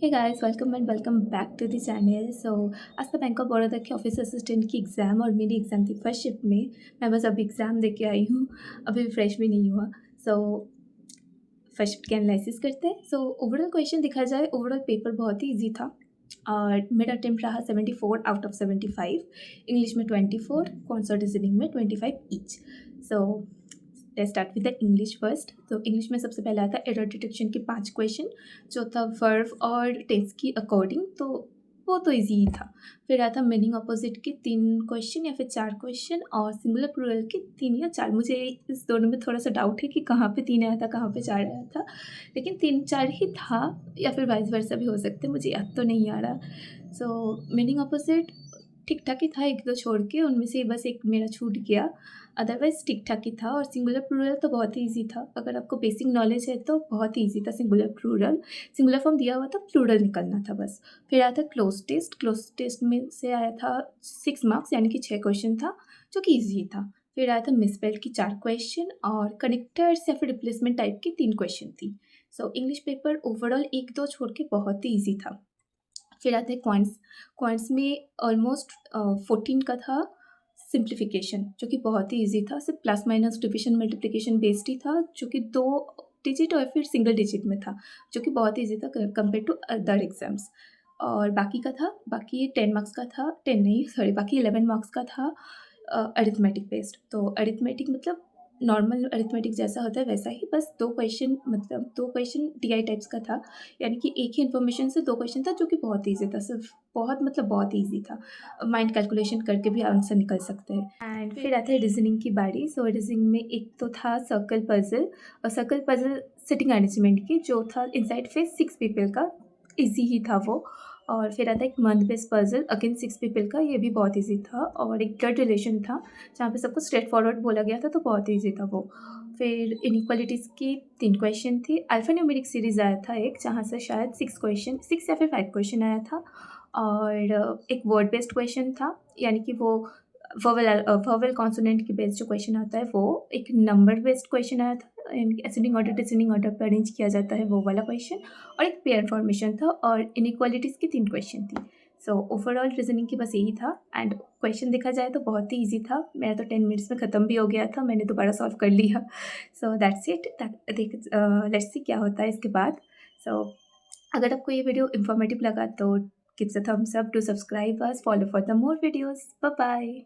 Hey guys, welcome and welcome back to the channel. आज तो bank of Baroda के office assistant की exam और मेरी एग्ज़ाम थी फर्स्ट शिफ्ट में। मैं बस अभी एग्ज़ाम दे के आई हूँ, अभी फ्रेश भी नहीं हुआ। सो फर्स्ट शिफ्ट के एनालिसिस करते हैं। ओवरऑल क्वेश्चन देखा जाए, ओवरऑल पेपर बहुत ही ईजी था और मेरा अटेम्प्ट रहा 74 आउट ऑफ 75। इंग्लिश में 24, क्वांट्स और रीजनिंग में 25 each. So let's start with the English first. तो इंग्लिश में सबसे पहले आता है एरर डिटेक्शन के 5 क्वेश्चन, जो था वर्ब और टेंस की अकॉर्डिंग, तो वो तो ईजी ही था। फिर आता मीनिंग अपोजिट के 3 क्वेश्चन या फिर 4 क्वेश्चन और सिंगुलर प्लूरल के 3 या 4। मुझे इस दोनों में थोड़ा सा डाउट है कि कहाँ पे 3 आया था, कहाँ पे 4 आया था, लेकिन 3-4 ही था, या फिर वाइस वर्सा भी हो सकते, मुझे याद तो नहीं आ रहा। मीनिंग अपोजिट ठीक ठाक ही था, 1-2 छोड़ के, उनमें से बस एक मेरा छूट गया, अदरवाइज़ ठीक ठाक ही था। और सिंगुलर प्लूरल तो बहुत ही ईजी था, अगर आपको बेसिक नॉलेज है तो बहुत ही ईजी था सिंगुलर प्लूरल। सिंगुलर फॉर्म दिया हुआ था, प्लूरल निकलना था बस। फिर आया था क्लोज टेस्ट। क्लोज टेस्ट में से आया था 6 मार्क्स, यानी कि 6 क्वेश्चन था, जो कि ईजी था। फिर आया था मिसस्पेल्ड की 4 क्वेश्चन और कनेक्टर्स या फिर रिप्लेसमेंट टाइप की 3 क्वेश्चन थी। इंग्लिश पेपर ओवरऑल 1-2 छोड़ के बहुत ही ईजी था। फिर आते हैं क्वांट्स। क्वांट्स में ऑलमोस्ट 14 का था सिंप्लीफिकेशन, जो कि बहुत ही ईजी था, सिर्फ plus minus division multiplication based ही था, जो कि 2 डिजिट और फिर सिंगल डिजिट में था, जो कि बहुत ईजी था कंपेयर टू अदर एग्जाम्स। और बाकी का था, बाकी 10 मार्क्स का था, 10 नहीं सॉरी, बाकी 11 मार्क्स का था अरिथमेटिक बेस्ड। तो अरिथमेटिक मतलब नॉर्मल अरिथमेटिक जैसा होता है वैसा ही, बस 2 क्वेश्चन, मतलब 2 क्वेश्चन टीआई टाइप्स का था, यानी कि एक ही इन्फॉर्मेशन से 2 क्वेश्चन था, जो कि बहुत ईजी था, सिर्फ बहुत मतलब बहुत ईजी था, माइंड कैलकुलेशन करके भी आंसर निकल सकते हैं। एंड फिर आता है रीजनिंग की बारी। रीजनिंग में एक तो था सर्कल पजल, और सर्कल पजल सिटिंग अरेंजमेंट की, जो था इनसाइड फेस 6 पीपल का, ईजी ही था वो। और फिर आता है एक month based puzzle, again 6 people का, ये भी बहुत ईजी था। और एक ब्लड रिलेशन था, जहाँ पे सबको स्ट्रेट फॉरवर्ड बोला गया था, तो बहुत ईजी था वो। फिर इनइक्वालिटीज़ की 3 क्वेश्चन थी। अल्फा न्यूमेरिक सीरीज़ आया था एक, जहाँ से शायद 6 क्वेश्चन, 6 या फिर 5 क्वेश्चन आया था। और एक वर्ड बेस्ड क्वेश्चन था, यानी कि वो वोवेल कॉन्सोनेंट के बेस्ड जो क्वेश्चन आता है वो। एक नंबर बेस्ड क्वेश्चन आया था, असेंडिंग ऑर्डर डिसेंडिंग ऑर्डर पर अरेंज किया जाता है, वो वाला क्वेश्चन। और एक पेयर फॉर्मेशन था, और इनइक्वालिटीज़ की 3 क्वेश्चन थी। ओवरऑल रीजनिंग की बस यही था। एंड क्वेश्चन देखा जाए तो बहुत ही ईजी था, मेरा तो 10 मिनट्स में ख़त्म भी हो गया था, मैंने दोबारा सॉल्व कर लिया। That's it. लेट्स सी क्या होता है इसके बाद। सो अगर आपको ये वीडियो इन्फॉर्मेटिव लगा तो give a thumbs up, to subscribe us, follow for the more videos. Bye bye.